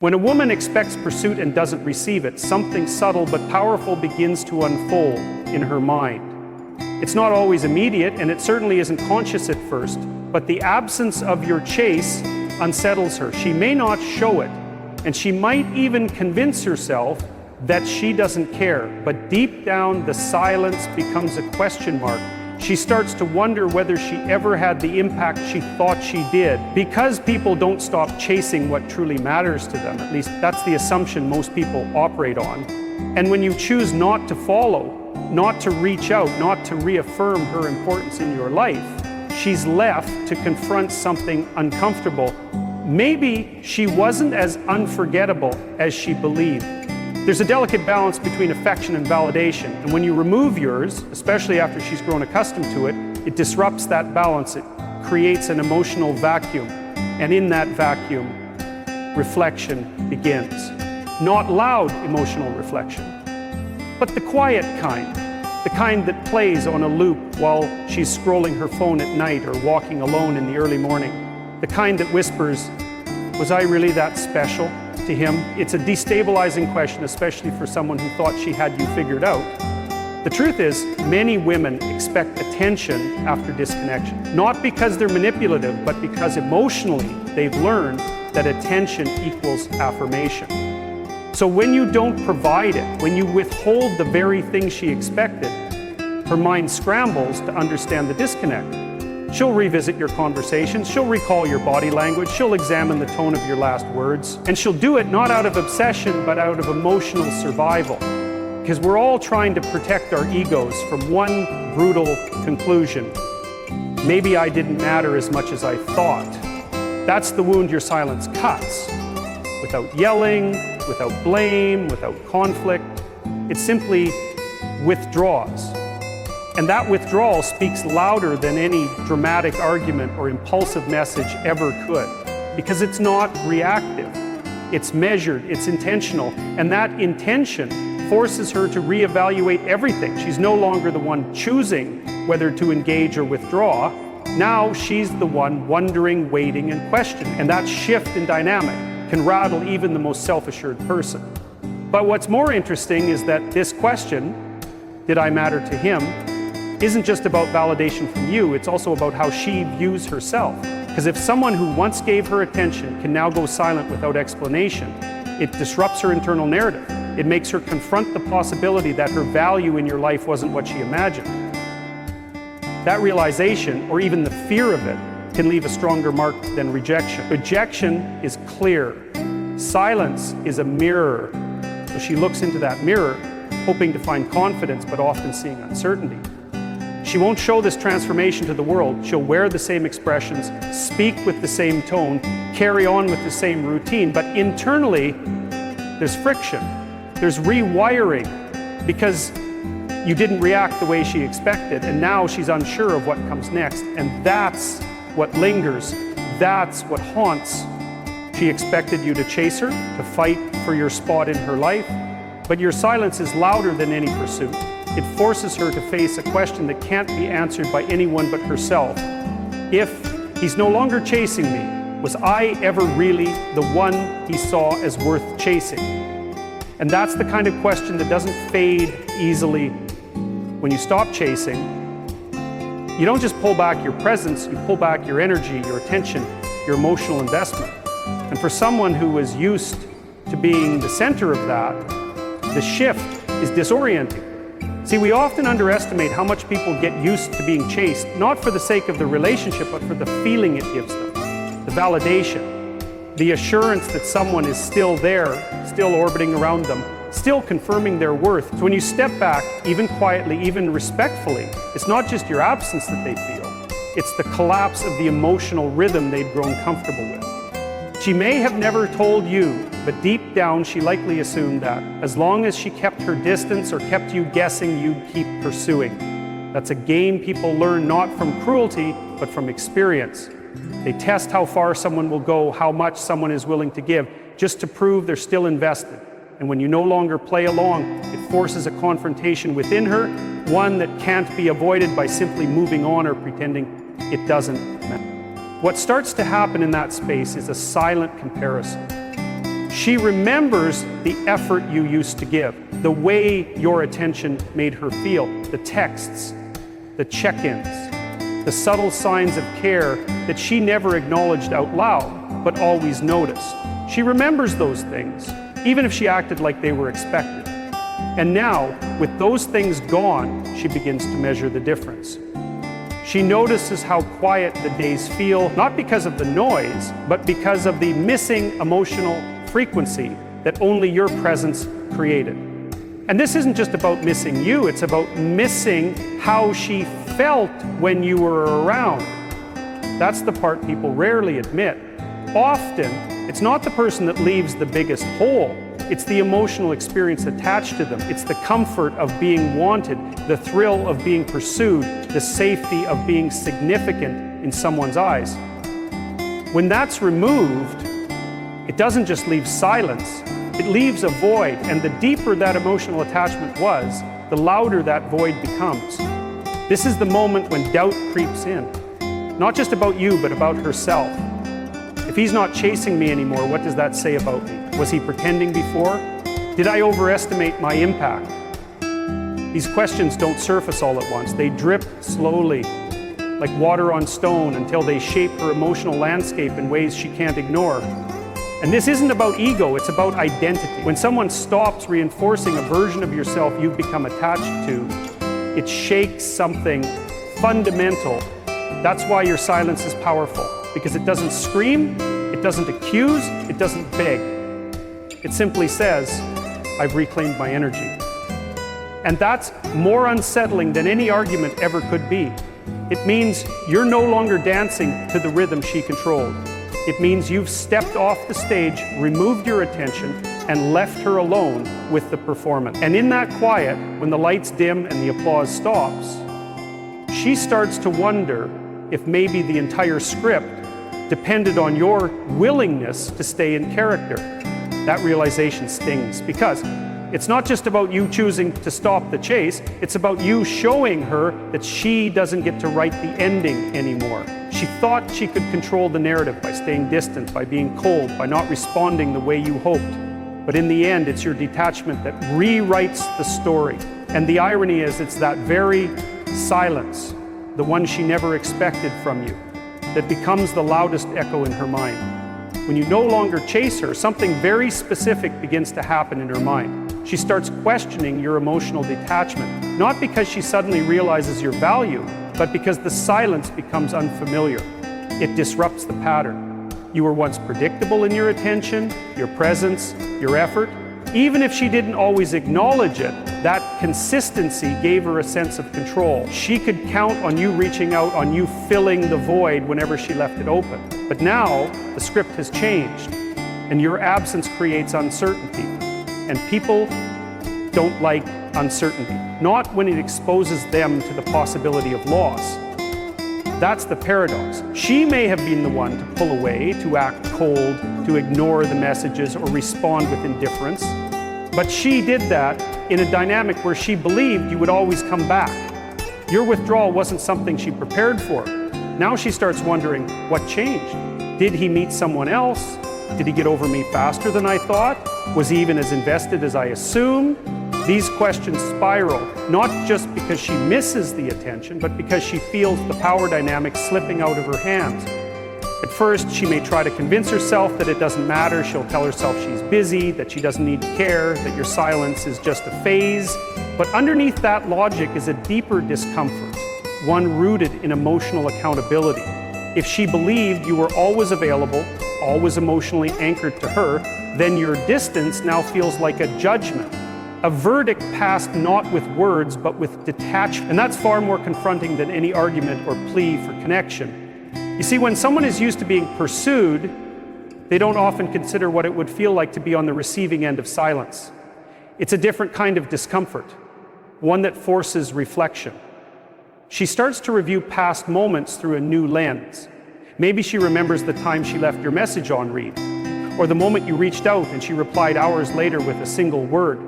When a woman expects pursuit and doesn't receive it, something subtle but powerful begins to unfold in her mind. It's not always immediate, and it certainly isn't conscious at first, but the absence of your chase unsettles her. She may not show it, and she might even convince herself that she doesn't care, but deep down the silence becomes a question mark. She starts to wonder whether she ever had the impact she thought she did. Because people don't stop chasing what truly matters to them, at least that's the assumption most people operate on. And when you choose not to follow, not to reach out, not to reaffirm her importance in your life, she's left to confront something uncomfortable. Maybe she wasn't as unforgettable as she believed. There's a delicate balance between affection and validation, and when you remove yours, especially after she's grown accustomed to it, it disrupts that balance. It creates an emotional vacuum, and in that vacuum, reflection begins. Not loud emotional reflection, but the quiet kind, the kind that plays on a loop while she's scrolling her phone at night or walking alone in the early morning, the kind that whispers, "Was I really that special?" to him. It's a destabilizing question, especially for someone who thought she had you figured out. The truth is, many women expect attention after disconnection, not because they're manipulative, but because emotionally they've learned that attention equals affirmation. So when you don't provide it, when you withhold the very thing she expected, her mind scrambles to understand the disconnect. She'll revisit your conversations, she'll recall your body language, she'll examine the tone of your last words, and she'll do it not out of obsession, but out of emotional survival. Because we're all trying to protect our egos from one brutal conclusion. Maybe I didn't matter as much as I thought. That's the wound your silence cuts. Without yelling, without blame, without conflict, it simply withdraws. And that withdrawal speaks louder than any dramatic argument or impulsive message ever could, because it's not reactive, it's measured, it's intentional, and that intention forces her to reevaluate everything. She's no longer the one choosing whether to engage or withdraw. Now she's the one wondering, waiting, and questioning. And that shift in dynamic can rattle even the most self-assured person. But what's more interesting is that this question, did I matter to him, isn't just about validation from you, it's also about how she views herself. Because if someone who once gave her attention can now go silent without explanation, it disrupts her internal narrative. It makes her confront the possibility that her value in your life wasn't what she imagined. That realization, or even the fear of it, can leave a stronger mark than rejection. Rejection is clear. Silence is a mirror. So she looks into that mirror, hoping to find confidence, but often seeing uncertainty. She won't show this transformation to the world. She'll wear the same expressions, speak with the same tone, carry on with the same routine, but internally, there's friction. There's rewiring, because you didn't react the way she expected, and now she's unsure of what comes next, and that's what lingers. That's what haunts. She expected you to chase her, to fight for your spot in her life, but your silence is louder than any pursuit. It forces her to face a question that can't be answered by anyone but herself. If he's no longer chasing me, was I ever really the one he saw as worth chasing? And that's the kind of question that doesn't fade easily. When you stop chasing, you don't just pull back your presence, you pull back your energy, your attention, your emotional investment. And for someone who was used to being the center of that, the shift is disorienting. See, we often underestimate how much people get used to being chased, not for the sake of the relationship, but for the feeling it gives them, the validation, the assurance that someone is still there, still orbiting around them, still confirming their worth. So when you step back, even quietly, even respectfully, it's not just your absence that they feel, it's the collapse of the emotional rhythm they'd grown comfortable with. She may have never told you, but deep down she likely assumed that as long as she kept her distance or kept you guessing, you'd keep pursuing. That's a game people learn not from cruelty, but from experience. They test how far someone will go, how much someone is willing to give, just to prove they're still invested. And when you no longer play along, it forces a confrontation within her, one that can't be avoided by simply moving on or pretending it doesn't matter. What starts to happen in that space is a silent comparison. She remembers the effort you used to give, the way your attention made her feel, the texts, the check-ins, the subtle signs of care that she never acknowledged out loud, but always noticed. She remembers those things, even if she acted like they were expected. And now, with those things gone, she begins to measure the difference. She notices how quiet the days feel, not because of the noise, but because of the missing emotional frequency that only your presence created. And this isn't just about missing you, it's about missing how she felt when you were around. That's the part people rarely admit. Often, it's not the person that leaves the biggest hole, it's the emotional experience attached to them. It's the comfort of being wanted, the thrill of being pursued, the safety of being significant in someone's eyes. When that's removed, it doesn't just leave silence, it leaves a void, and the deeper that emotional attachment was, the louder that void becomes. This is the moment when doubt creeps in, not just about you, but about herself. If he's not chasing me anymore, what does that say about me? Was he pretending before? Did I overestimate my impact? These questions don't surface all at once. They drip slowly, like water on stone, until they shape her emotional landscape in ways she can't ignore. And this isn't about ego, it's about identity. When someone stops reinforcing a version of yourself you've become attached to, it shakes something fundamental. That's why your silence is powerful, because it doesn't scream, it doesn't accuse, it doesn't beg. It simply says, I've reclaimed my energy. And that's more unsettling than any argument ever could be. It means you're no longer dancing to the rhythm she controlled. It means you've stepped off the stage, removed your attention, and left her alone with the performance. And in that quiet, when the lights dim and the applause stops, she starts to wonder if maybe the entire script depended on your willingness to stay in character. That realization stings, because it's not just about you choosing to stop the chase, it's about you showing her that she doesn't get to write the ending anymore. She thought she could control the narrative by staying distant, by being cold, by not responding the way you hoped. But in the end, it's your detachment that rewrites the story. And the irony is, it's that very silence, the one she never expected from you, that becomes the loudest echo in her mind. When you no longer chase her, something very specific begins to happen in her mind. She starts questioning your emotional detachment, not because she suddenly realizes your value, but because the silence becomes unfamiliar. It disrupts the pattern. You were once predictable in your attention, your presence, your effort. Even if she didn't always acknowledge it, that consistency gave her a sense of control. She could count on you reaching out, on you filling the void whenever she left it open. But now, the script has changed, and your absence creates uncertainty. And people don't like uncertainty, not when it exposes them to the possibility of loss. That's the paradox. She may have been the one to pull away, to act cold, to ignore the messages or respond with indifference. But she did that in a dynamic where she believed you would always come back. Your withdrawal wasn't something she prepared for. Now she starts wondering, what changed? Did he meet someone else? Did he get over me faster than I thought? Was he even as invested as I assumed? These questions spiral, not just because she misses the attention, but because she feels the power dynamic slipping out of her hands. At first, she may try to convince herself that it doesn't matter. She'll tell herself she's busy, that she doesn't need to care, that your silence is just a phase. But underneath that logic is a deeper discomfort, one rooted in emotional accountability. If she believed you were always available, always emotionally anchored to her, then your distance now feels like a judgment, a verdict passed not with words, but with detachment. And that's far more confronting than any argument or plea for connection. You see, when someone is used to being pursued, they don't often consider what it would feel like to be on the receiving end of silence. It's a different kind of discomfort, one that forces reflection. She starts to review past moments through a new lens. Maybe she remembers the time she left your message on read, or the moment you reached out and she replied hours later with a single word.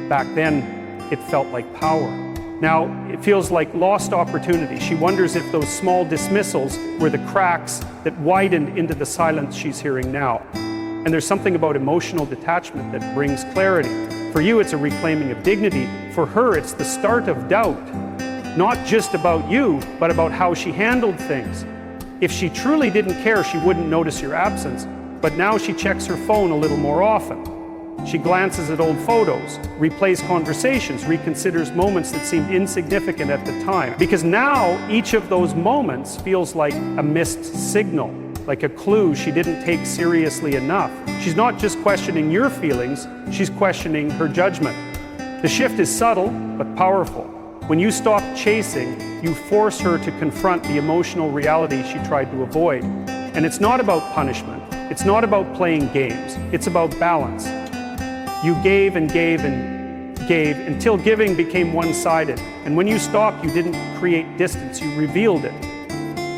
Back then, it felt like power. Now, it feels like lost opportunity. She wonders if those small dismissals were the cracks that widened into the silence she's hearing now. And there's something about emotional detachment that brings clarity. For you, it's a reclaiming of dignity. For her, it's the start of doubt. Not just about you, but about how she handled things. If she truly didn't care, she wouldn't notice your absence. But now she checks her phone a little more often. She glances at old photos, replays conversations, reconsiders moments that seemed insignificant at the time. Because now each of those moments feels like a missed signal, like a clue she didn't take seriously enough. She's not just questioning your feelings, she's questioning her judgment. The shift is subtle, but powerful. When you stop chasing, you force her to confront the emotional reality she tried to avoid. And it's not about punishment. It's not about playing games. It's about balance. You gave and gave and gave until giving became one-sided. And when you stopped, you didn't create distance, you revealed it.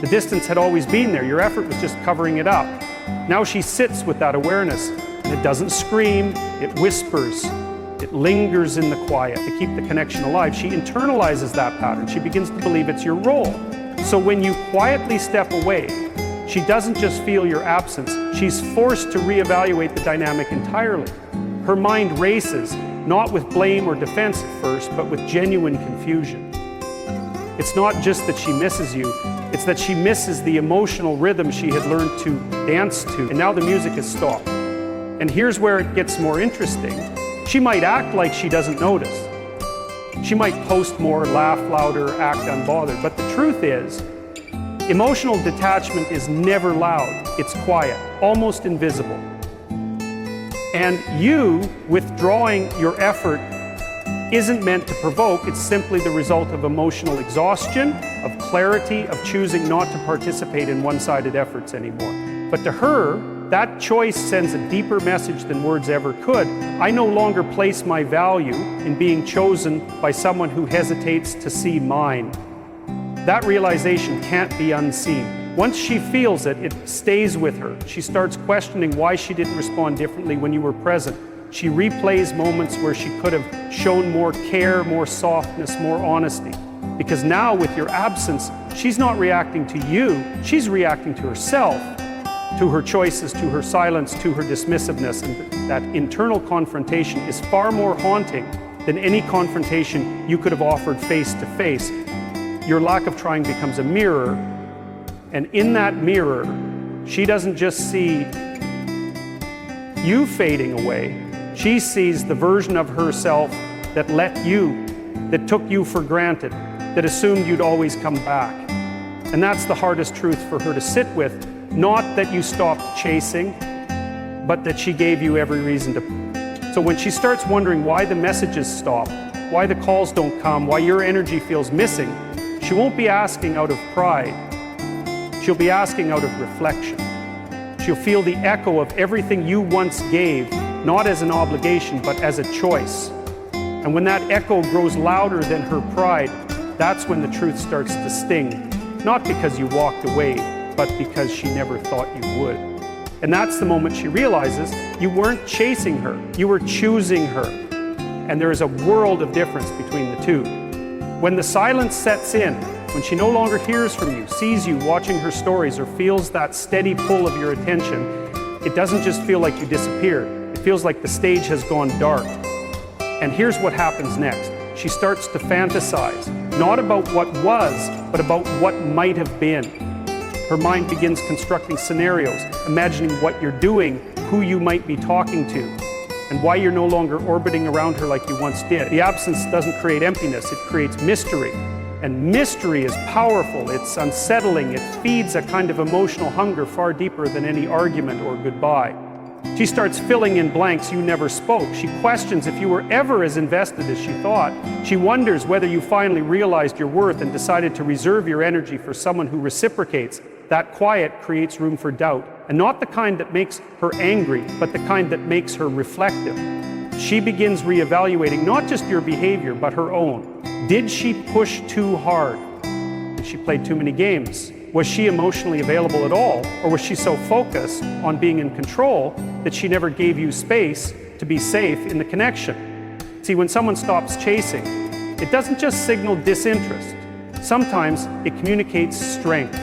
The distance had always been there. Your effort was just covering it up. Now she sits with that awareness. And it doesn't scream, it whispers. It lingers in the quiet to keep the connection alive. She internalizes that pattern. She begins to believe it's your role. So when you quietly step away, she doesn't just feel your absence. She's forced to reevaluate the dynamic entirely. Her mind races, not with blame or defense at first, but with genuine confusion. It's not just that she misses you, it's that she misses the emotional rhythm she had learned to dance to, and now the music has stopped. And here's where it gets more interesting. She might act like she doesn't notice. She might post more, laugh louder, act unbothered, but the truth is, emotional detachment is never loud, it's quiet, almost invisible. And you withdrawing your effort isn't meant to provoke, it's simply the result of emotional exhaustion, of clarity, of choosing not to participate in one-sided efforts anymore. But to her, that choice sends a deeper message than words ever could. I no longer place my value in being chosen by someone who hesitates to see mine. That realization can't be unseen. Once she feels it, it stays with her. She starts questioning why she didn't respond differently when you were present. She replays moments where she could have shown more care, more softness, more honesty. Because now with your absence, she's not reacting to you, she's reacting to herself, to her choices, to her silence, to her dismissiveness. And that internal confrontation is far more haunting than any confrontation you could have offered face to face. Your lack of trying becomes a mirror. And in that mirror, she doesn't just see you fading away, she sees the version of herself that let you, that took you for granted, that assumed you'd always come back. And that's the hardest truth for her to sit with, not that you stopped chasing, but that she gave you every reason to. So when she starts wondering why the messages stop, why the calls don't come, why your energy feels missing, she won't be asking out of pride. She'll be asking out of reflection. She'll feel the echo of everything you once gave, not as an obligation, but as a choice. And when that echo grows louder than her pride, that's when the truth starts to sting. Not because you walked away, but because she never thought you would. And that's the moment she realizes you weren't chasing her, you were choosing her. And there is a world of difference between the two. When the silence sets in, when she no longer hears from you, sees you watching her stories, or feels that steady pull of your attention, it doesn't just feel like you disappeared. It feels like the stage has gone dark. And here's what happens next. She starts to fantasize, not about what was, but about what might have been. Her mind begins constructing scenarios, imagining what you're doing, who you might be talking to, and why you're no longer orbiting around her like you once did. The absence doesn't create emptiness, it creates mystery. And mystery is powerful, it's unsettling, it feeds a kind of emotional hunger far deeper than any argument or goodbye. She starts filling in blanks you never spoke. She questions if you were ever as invested as she thought. She wonders whether you finally realized your worth and decided to reserve your energy for someone who reciprocates. That quiet creates room for doubt, and not the kind that makes her angry, but the kind that makes her reflective. She begins reevaluating not just your behavior, but her own. Did she push too hard? Did she play too many games? Was she emotionally available at all? Or was she so focused on being in control that she never gave you space to be safe in the connection? See, when someone stops chasing, it doesn't just signal disinterest. Sometimes it communicates strength,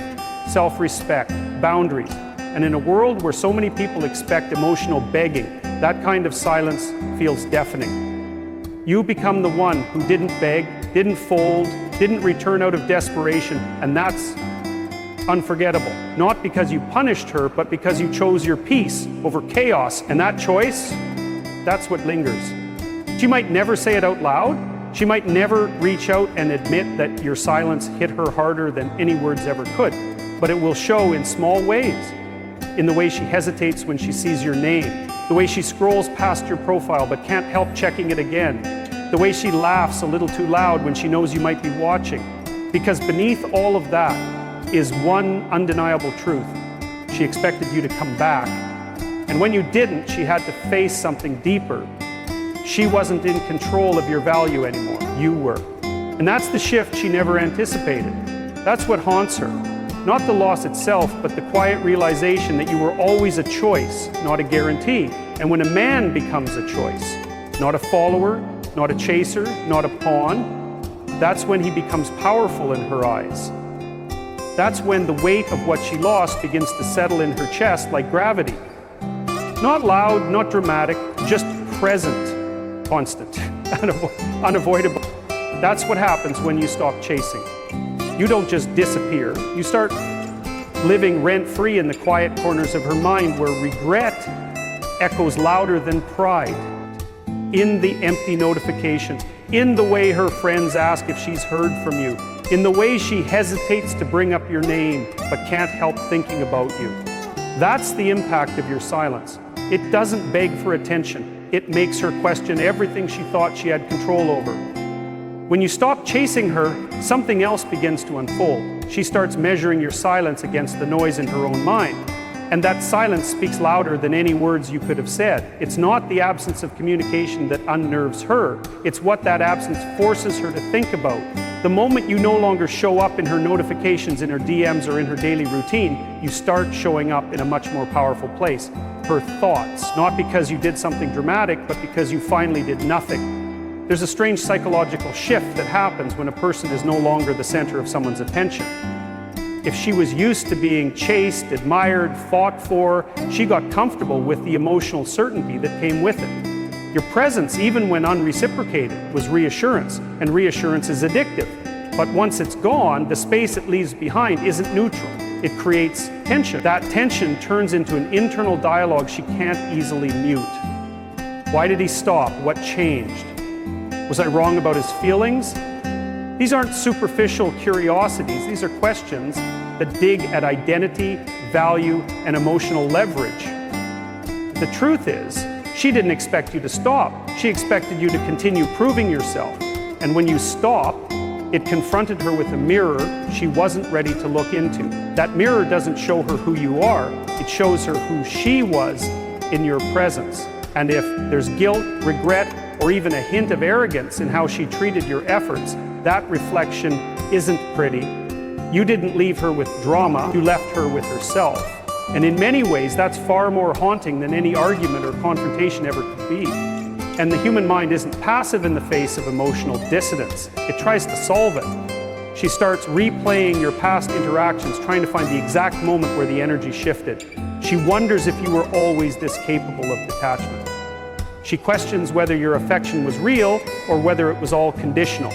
self-respect, boundaries. And in a world where so many people expect emotional begging, that kind of silence feels deafening. You become the one who didn't beg, didn't fold, didn't return out of desperation, and that's unforgettable. Not because you punished her, but because you chose your peace over chaos. And that choice, that's what lingers. She might never say it out loud. She might never reach out and admit that your silence hit her harder than any words ever could. But it will show in small ways. In the way she hesitates when she sees your name, the way she scrolls past your profile but can't help checking it again, the way she laughs a little too loud when she knows you might be watching. Because beneath all of that is one undeniable truth. She expected you to come back. And when you didn't, she had to face something deeper. She wasn't in control of your value anymore. You were. And that's the shift she never anticipated. That's what haunts her. Not the loss itself, but the quiet realization that you were always a choice, not a guarantee. And when a man becomes a choice, not a follower, not a chaser, not a pawn, that's when he becomes powerful in her eyes. That's when the weight of what she lost begins to settle in her chest like gravity. Not loud, not dramatic, just present, constant, unavoidable. That's what happens when you stop chasing. You don't just disappear. You start living rent-free in the quiet corners of her mind where regret echoes louder than pride. In the empty notifications, in the way her friends ask if she's heard from you, in the way she hesitates to bring up your name but can't help thinking about you. That's the impact of your silence. It doesn't beg for attention. It makes her question everything she thought she had control over. When you stop chasing her, something else begins to unfold. She starts measuring your silence against the noise in her own mind. And that silence speaks louder than any words you could have said. It's not the absence of communication that unnerves her. It's what that absence forces her to think about. The moment you no longer show up in her notifications, in her DMs, or in her daily routine, you start showing up in a much more powerful place. Her thoughts, not because you did something dramatic, but because you finally did nothing. There's a strange psychological shift that happens when a person is no longer the center of someone's attention. If she was used to being chased, admired, fought for, she got comfortable with the emotional certainty that came with it. Your presence, even when unreciprocated, was reassurance, and reassurance is addictive. But once it's gone, the space it leaves behind isn't neutral. It creates tension. That tension turns into an internal dialogue she can't easily mute. Why did he stop? What changed? Was I wrong about his feelings? These aren't superficial curiosities. These are questions that dig at identity, value, and emotional leverage. The truth is, she didn't expect you to stop. She expected you to continue proving yourself. And when you stop, it confronted her with a mirror she wasn't ready to look into. That mirror doesn't show her who you are. It shows her who she was in your presence. And if there's guilt, regret, or even a hint of arrogance in how she treated your efforts, that reflection isn't pretty. You didn't leave her with drama, you left her with herself. And in many ways, that's far more haunting than any argument or confrontation ever could be. And the human mind isn't passive in the face of emotional dissonance. It tries to solve it. She starts replaying your past interactions, trying to find the exact moment where the energy shifted. She wonders if you were always this capable of detachment. She questions whether your affection was real or whether it was all conditional.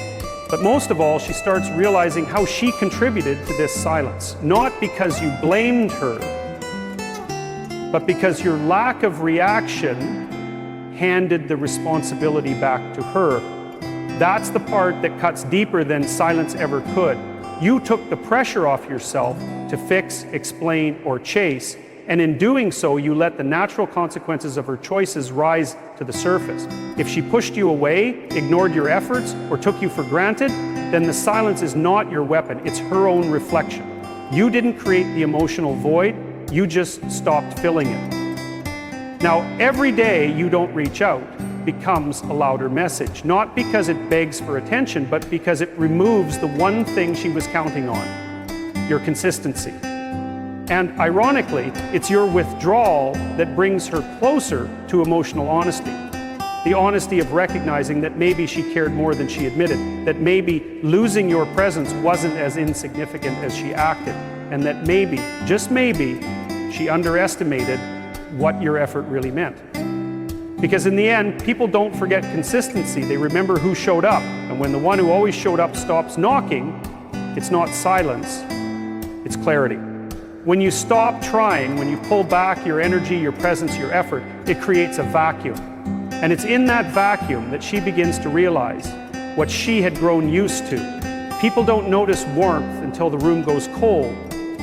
But most of all, she starts realizing how she contributed to this silence. Not because you blamed her, but because your lack of reaction handed the responsibility back to her. That's the part that cuts deeper than silence ever could. You took the pressure off yourself to fix, explain, or chase, and in doing so, you let the natural consequences of her choices rise to the surface. If she pushed you away, ignored your efforts, or took you for granted, then the silence is not your weapon, it's her own reflection. You didn't create the emotional void, you just stopped filling it. Now, every day you don't reach out becomes a louder message, not because it begs for attention, but because it removes the one thing she was counting on, your consistency. And ironically, it's your withdrawal that brings her closer to emotional honesty. The honesty of recognizing that maybe she cared more than she admitted, that maybe losing your presence wasn't as insignificant as she acted, and that maybe, just maybe, she underestimated what your effort really meant. Because in the end, people don't forget consistency, they remember who showed up. And when the one who always showed up stops knocking, it's not silence, it's clarity. When you stop trying, when you pull back your energy, your presence, your effort, it creates a vacuum. And it's in that vacuum that she begins to realize what she had grown used to. People don't notice warmth until the room goes cold.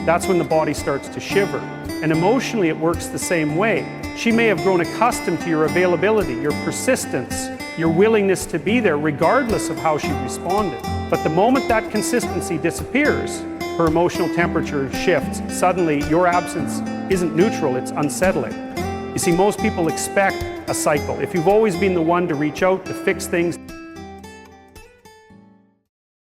That's when the body starts to shiver. And emotionally, it works the same way. She may have grown accustomed to your availability, your persistence, your willingness to be there, regardless of how she responded. But the moment that consistency disappears, her emotional temperature shifts. Suddenly, your absence isn't neutral, it's unsettling. You see, most people expect a cycle. If you've always been the one to reach out, to fix things,